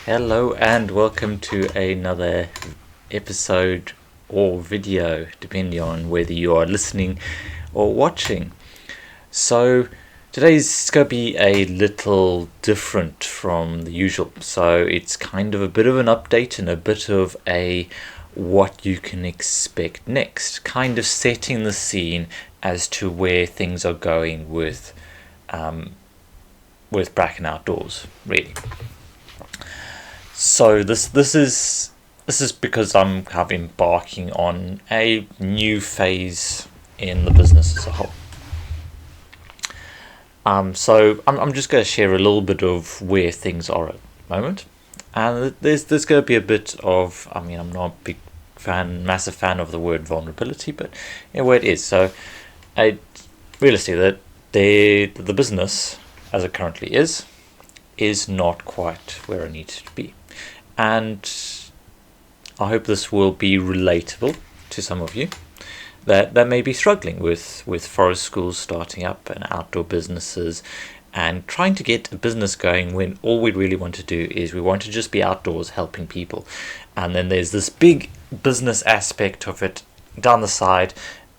Hello and welcome to another episode or video, depending on whether you are listening or watching. So today's going to be a little different from the usual. So it's kind of a bit of an update and a bit of a what you can expect next, kind of setting the scene as to where things are going with Bracken Outdoors, really. So this is because I'm kind of embarking on a new phase in the business as a whole. So I'm just going to share a little bit of where things are at the moment, and there's going to be a bit of, I'm not a massive fan of the word vulnerability, but where it is. So I realistically that the business as it currently is not quite where I need it to be. And I hope this will be relatable to some of you that may be struggling with forest schools starting up and outdoor businesses and trying to get a business going when all we really want to do is we want to just be outdoors helping people. And then there's this big business aspect of it down the side,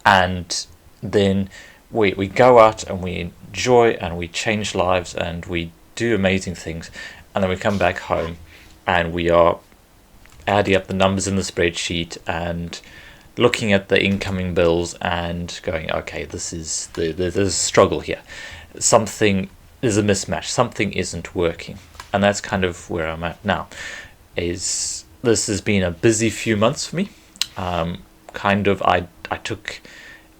and then we go out and we enjoy and we change lives and we do amazing things, and then we come back home and we are adding up the numbers in the spreadsheet and looking at the incoming bills and going, okay, there's a struggle here. Something is a mismatch. Something isn't working. And that's kind of where I'm at now. This has been a busy few months for me. I took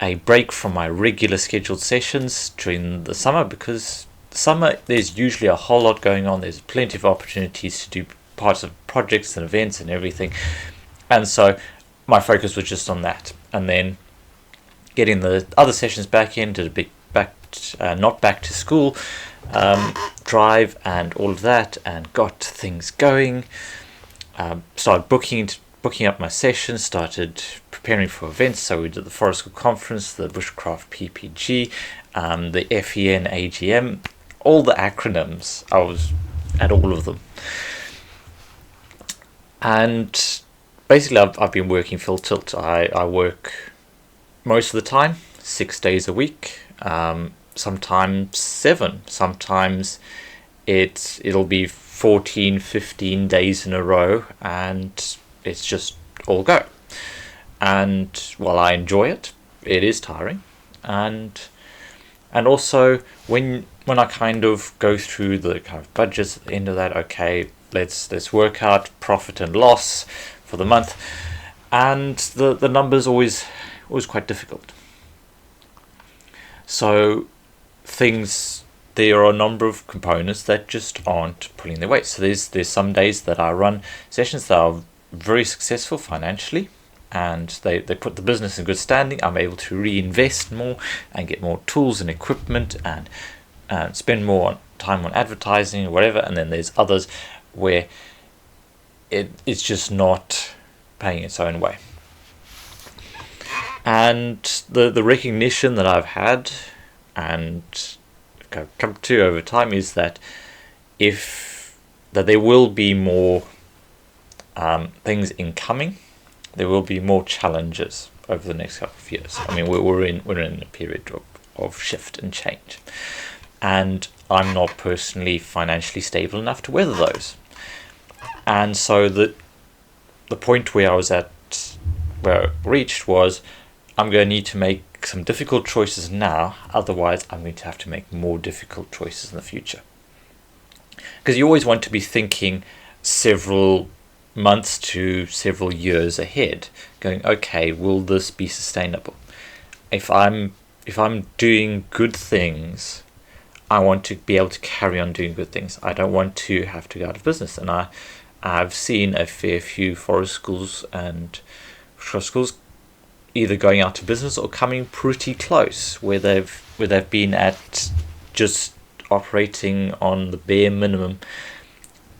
a break from my regular scheduled sessions during the summer because summer there's usually a whole lot going on. There's plenty of opportunities to do parts of projects and events and everything, and so my focus was just on that, and then getting the other sessions back in, did a big not back to school drive and all of that, and got things going. Started booking up my sessions, started preparing for events. So we did the Forest School Conference, the Bushcraft PPG, the FEN AGM, all the acronyms. I was at all of them. And basically I've been working full tilt. I work most of the time, 6 days a week, sometimes 7, sometimes it'll be 14, 15 days in a row, and it's just all go. And while I enjoy it, it is tiring, and also when I kind of go through the kind of budgets at the end of that, okay, let's work out profit and loss for the month, and the numbers always quite difficult. So there are a number of components that just aren't pulling their weight. So there's some days that I run sessions that are very successful financially, and they put the business in good standing. I'm able to reinvest more and get more tools and equipment and spend more time on advertising or whatever. And then there's others where it's just not paying its own way. And the recognition that I've had and come to over time is that there will be more things incoming. There will be more challenges over the next couple of years. We're in a period of shift and change, and I'm not personally financially stable enough to weather those. And so the point where I reached was, I'm going to need to make some difficult choices now, otherwise I'm going to have to make more difficult choices in the future. Because you always want to be thinking several months to several years ahead, going, okay, will this be sustainable? If I'm doing good things, I want to be able to carry on doing good things. I don't want to have to go out of business. And I've seen a fair few forest schools and trust schools either going out of business or coming pretty close, where they've been at just operating on the bare minimum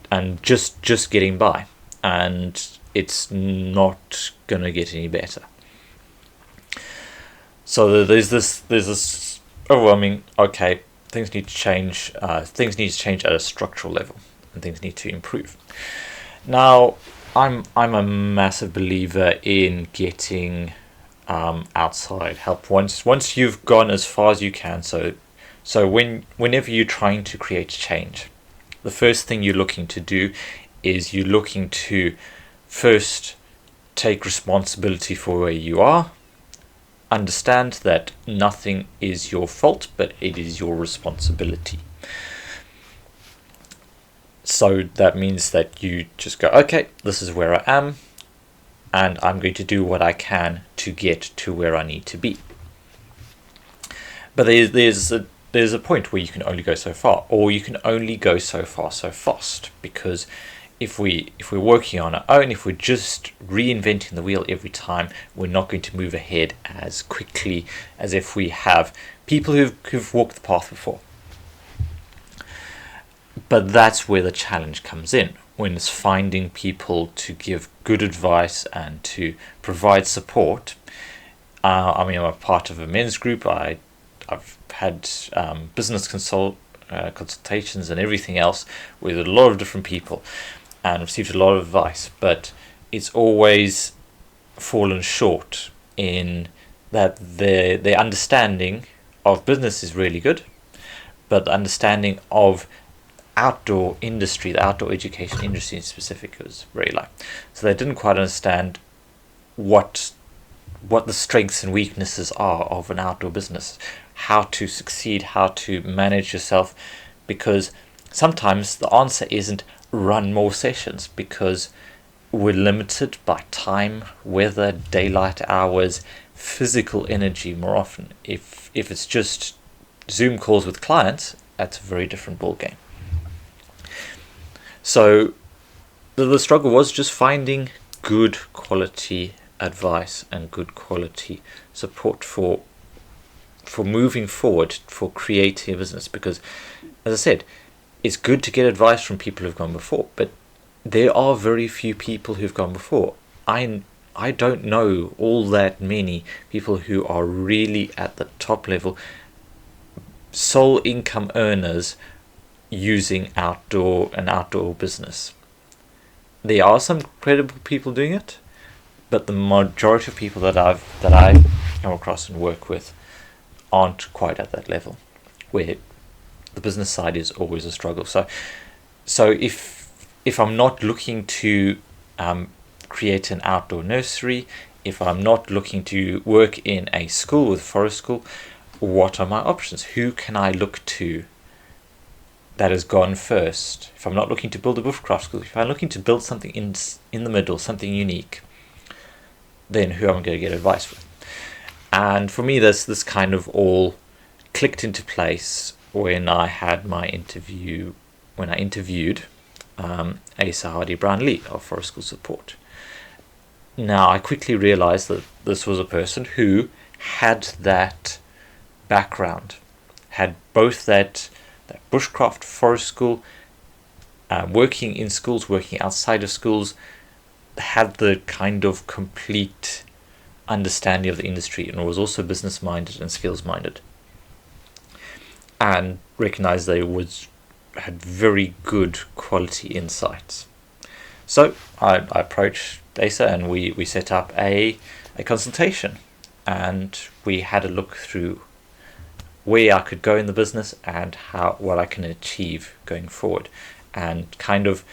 and just getting by, and it's not gonna get any better. So there's this overwhelming, okay, things need to change. Things need to change at a structural level, and things need to improve. Now, I'm a massive believer in getting outside help once you've gone as far as you can. So whenever you're trying to create change, the first thing you're looking to do is you're looking to first take responsibility for where you are. Understand that nothing is your fault, but it is your responsibility. So that means that you just go, okay, this is where I am, and I'm going to do what I can to get to where I need to be. But there's a point where you can only go so far, or you can only go so far so fast, because if we're working on our own, if we're just reinventing the wheel every time, we're not going to move ahead as quickly as if we have people who've walked the path before. But that's where the challenge comes in, when it's finding people to give good advice and to provide support. I'm a part of a men's group. I've had business consultations and everything else with a lot of different people, and received a lot of advice, but it's always fallen short in that their understanding of business is really good, but the understanding of outdoor industry, the outdoor education industry in specific, was very low. So they didn't quite understand what the strengths and weaknesses are of an outdoor business, how to succeed, how to manage yourself, because sometimes the answer isn't run more sessions, because we're limited by time, weather, daylight hours, physical energy more often. If it's just Zoom calls with clients, that's a very different ballgame. So the struggle was just finding good quality advice and good quality support for moving forward, for creating a business, because, as I said, it's good to get advice from people who've gone before, but there are very few people who've gone before. I don't know all that many people who are really at the top level, sole income earners, using an outdoor business. There are some credible people doing it, but the majority of people that I come across and work with aren't quite at that level, where the business side is always a struggle. So if I'm not looking to create an outdoor nursery, if I'm not looking to work in a school with forest school, what are my options? Who can I look to that has gone first? If I'm not looking to build a bushcraft school, if I'm looking to build something in the middle, something unique, then who am I going to get advice from? And for me, this kind of all clicked into place when I had my interview, when I interviewed Asa Hardy Brownlee of Forest School Support. Now, I quickly realized that this was a person who had that background, had both that bushcraft, forest school, working in schools, working outside of schools, had the kind of complete understanding of the industry, and was also business minded and skills minded, and recognized they had very good quality insights. So I approached Asa, and we set up a consultation, and we had a look through where I could go in the business and what I can achieve going forward, and kind of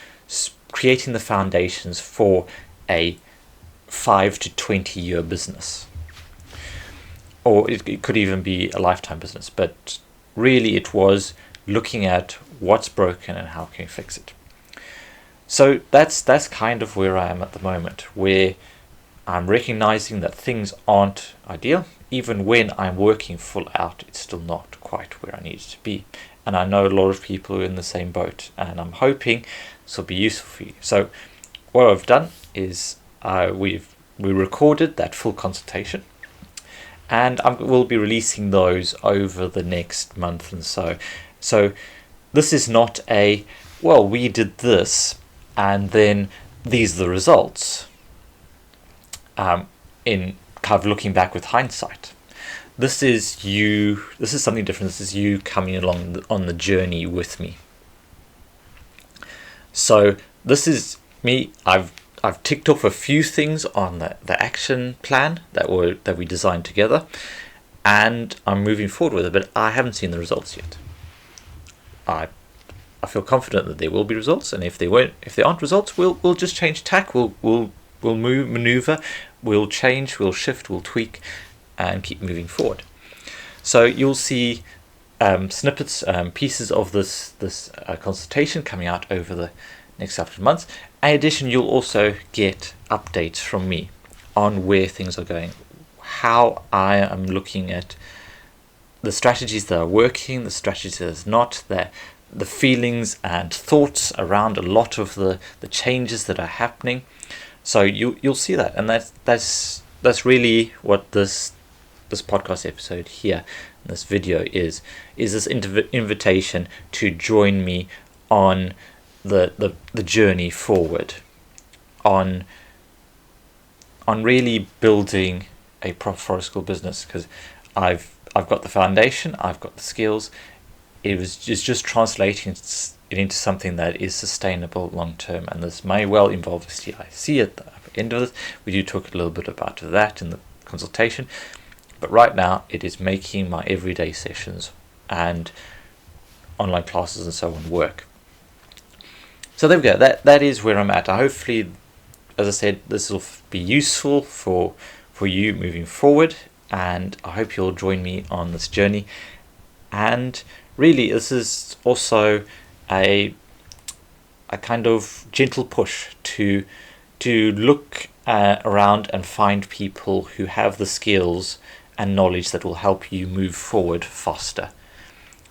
creating the foundations for a 5 to 20 year business, or it could even be a lifetime business. But really, it was looking at what's broken and how can you fix it. So that's kind of where I am at the moment, where I'm recognizing that things aren't ideal. Even when I'm working full out, it's still not quite where I need it to be. And I know a lot of people are in the same boat, and I'm hoping this will be useful for you. So what I've done is we recorded that full consultation, and we'll be releasing those over the next month and so. So this is not we did this and then these are the results, in kind of looking back with hindsight. This is something different. This is you coming along on the journey with me. So this is me. I've ticked off a few things on the action plan that we designed together, and I'm moving forward with it, but I haven't seen the results yet. I feel confident that there will be results, and if there aren't results, we'll just change tack. We'll maneuver, we'll change, we'll shift, we'll tweak, and keep moving forward. So you'll see snippets, pieces of this consultation coming out over the next couple of months. In addition, you'll also get updates from me on where things are going, how I am looking at the strategies that are working, the strategies that are not, the feelings and thoughts around a lot of the changes that are happening. So you'll see that, and that's really what this podcast episode here, this video is this invitation to join me on the journey forward, on really building a proper forest school business, because I've got the foundation, I've got the skills. It's just translating it into something that is sustainable long term, and this may well involve a CIC at the end of this. We do talk a little bit about that in the consultation, but right now it is making my everyday sessions and online classes and so on work. So there we go. That is where I'm at. Hopefully, as I said, this will be useful for you moving forward, and I hope you'll join me on this journey. And really, this is also a kind of gentle push to look around and find people who have the skills and knowledge that will help you move forward faster,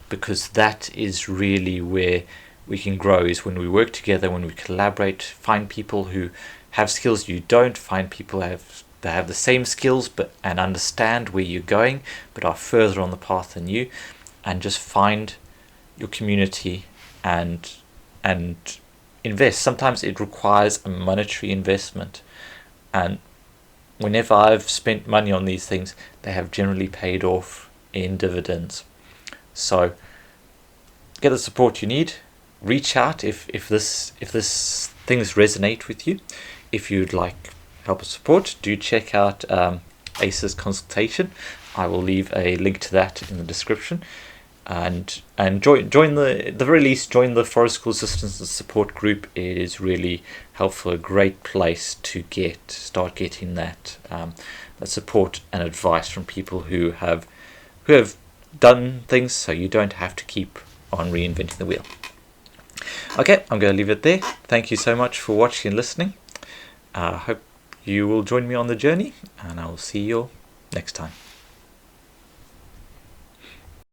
because that is really where we can grow, is when we work together, when we collaborate, find people who have skills you don't, find people that have the same skills and understand where you're going but are further on the path than you, and just find your community and invest. Sometimes it requires a monetary investment, and whenever I've spent money on these things, they have generally paid off in dividends. So get the support you need. Reach out if this things resonate with you. If you'd like help or support, do check out ACE's consultation. I will leave a link to that in the description. And join the very least, join the Forest School Assistance and Support group. It is really helpful, a great place to start getting that support and advice from people who have done things, so you don't have to keep on reinventing the wheel. Okay, I'm going to leave it there. Thank you so much for watching and listening. I hope you will join me on the journey, and I will see you all next time.